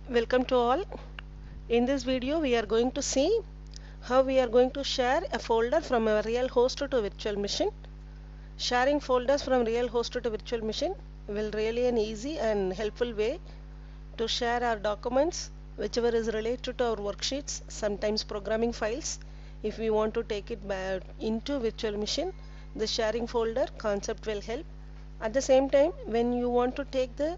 Welcome to all. In this video we are going to see how we are going to share a folder from a real host to virtual machine. Sharing folders from real host to virtual machine will really an easy and helpful way to share our documents whichever is related to our worksheets, sometimes programming files. If we want to take it back into virtual machine, the sharing folder concept will help. At the same time, when you want to take the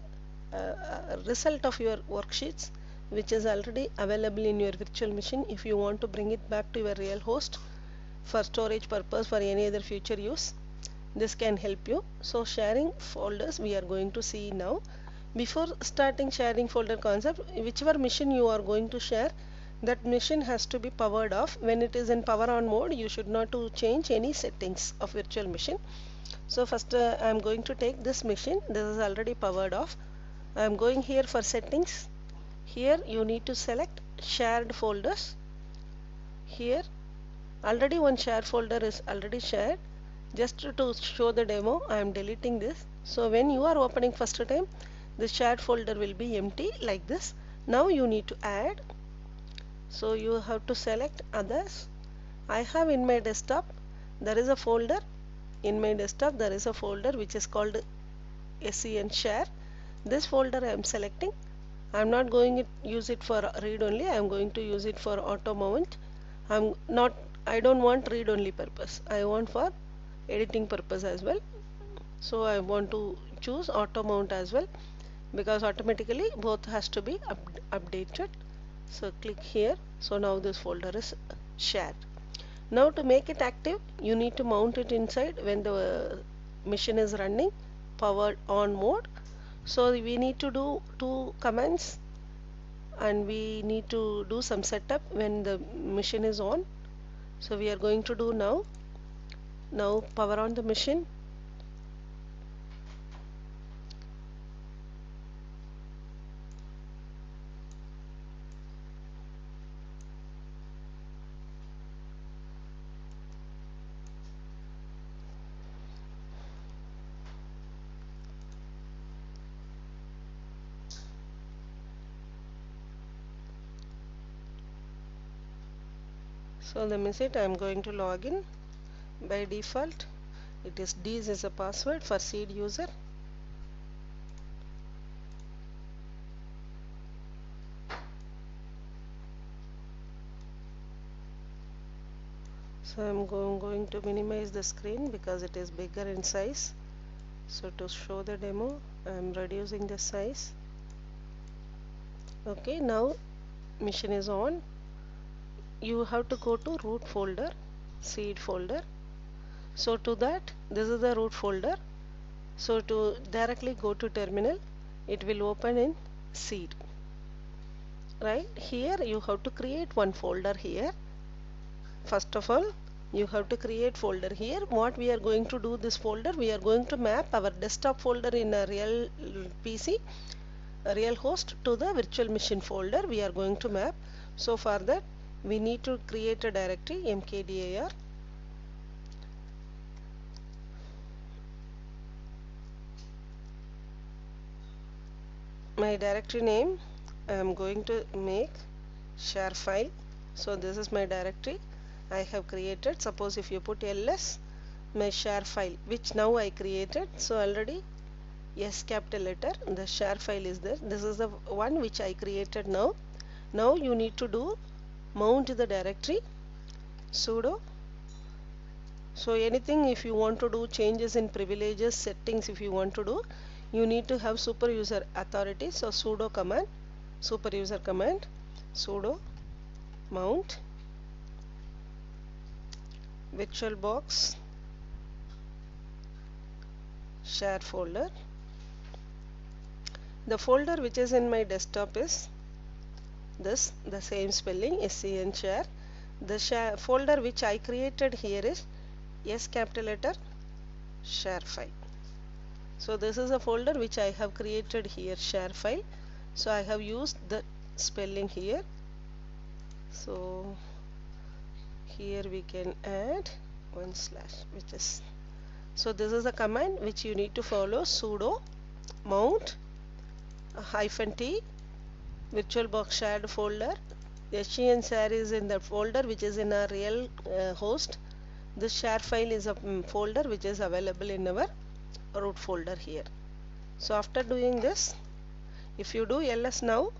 result of your worksheets which is already available in your virtual machine, if you want to bring it back to your real host for storage purpose for any other future use, this can help you. So sharing folders we are going to see now. Before starting sharing folder concept, whichever machine you are going to share, that machine has to be powered off. When it is in power on mode, you should not to change any settings of virtual machine. So first I am going to take this machine. This is already powered off. I am going here for settings. Here you need to select shared folders. Here already one share folder is already shared. Just to show the demo, I am deleting this. So when you are opening first time, the shared folder will be empty like this. Now you need to add. So you have to select others. I have in my desktop, there is a folder. In my desktop there is a folder which is called SEN share. This folder I am selecting. I am not going to use it for read only. I am going to use it for auto mount. I don't want read only purpose. I want for editing purpose as well. So I want to choose auto mount as well, because automatically both has to be updated. So click here. So now this folder is shared. Now to make it active, you need to mount it inside when the machine is running powered on mode. So we need to do two commands and we need to do some setup when the machine is on. So we are going to do now. Now power on the machine. So the message I am going to log in. By default it is this is a password for seed user. So I am going to minimize the screen because it is bigger in size. So to show the demo, I am reducing the size. Okay, now machine is on. You have to go to root folder, seed folder. So to that, this is the root folder. So to directly go to terminal, it will open in seed. Right here you have to create one folder here. First of all, you have to create folder here. What we are going to do this folder, we are going to map our desktop folder in a real PC, a real host, to the virtual machine folder we are going to map. So for that we need to create a directory mkdir. My directory name I am going to make share file. So this is my directory I have created. Suppose if you put ls, my share file which now I created. So already S capital letter, the share file is there. This is the one which I created now. Now you need to do mount the directory sudo. So anything if you want to do changes in privileges, settings, if you want to do, you need to have super user authority. So sudo command, super user command, sudo mount virtualbox share folder. The folder which is in my desktop is this, the same spelling, SEN share. The share folder which I created here is S capital letter share file. So this is a folder which I have created here, share file. So I have used the spelling here. So here we can add one slash, which is, so this is a command which you need to follow, sudo mount -t VirtualBox shared folder. SEN share is in the folder which is in our real host. This share file is a folder which is available in our root folder here. So after doing this, if you do ls now,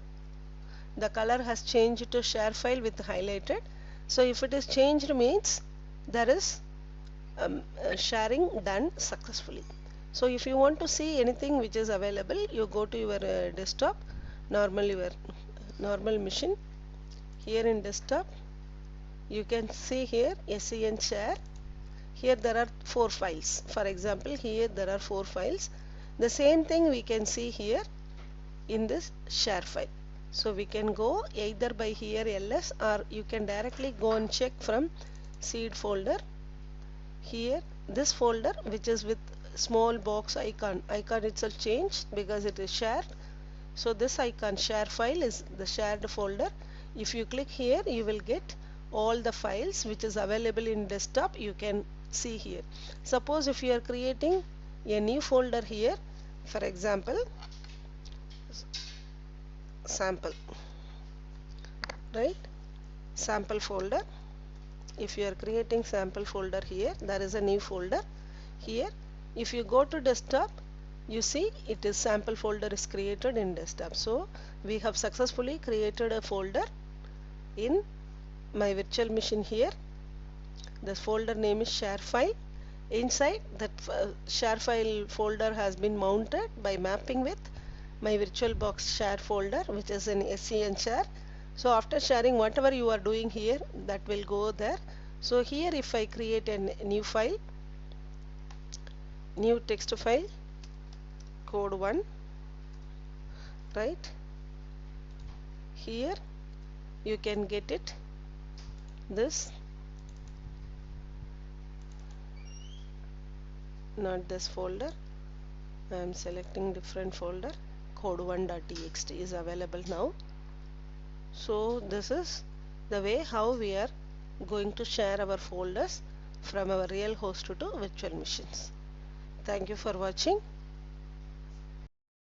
the color has changed to share file with highlighted. So if it is changed means there is sharing done successfully. So if you want to see anything which is available, you go to your desktop, your normal machine. Here in desktop, you can see here SEN share. Here there are 4 files. For example, here there are 4 files. The same thing we can see here in this share file. So we can go either by here ls, or you can directly go and check from seed folder. Here this folder which is with small box icon itself changed because it is shared. So this icon share file is the shared folder. If you click here, you will get all the files which is available in desktop. You can see here. Suppose if you are creating a new folder here, for example sample, right, sample folder. If you are creating sample folder here, there is a new folder here. If you go to desktop, you see it is sample folder is created in desktop. So we have successfully created a folder in my virtual machine here. This folder name is share file. Inside that share file folder has been mounted by mapping with my VirtualBox share folder which is in SEN share. So after sharing, whatever you are doing here, that will go there. So here if I create a new file, new text file, code 1, right, here you can get it, this, not this folder, I am selecting different folder, code1.txt is available now. So this is the way how we are going to share our folders from our real host to virtual machines. Thank you for watching.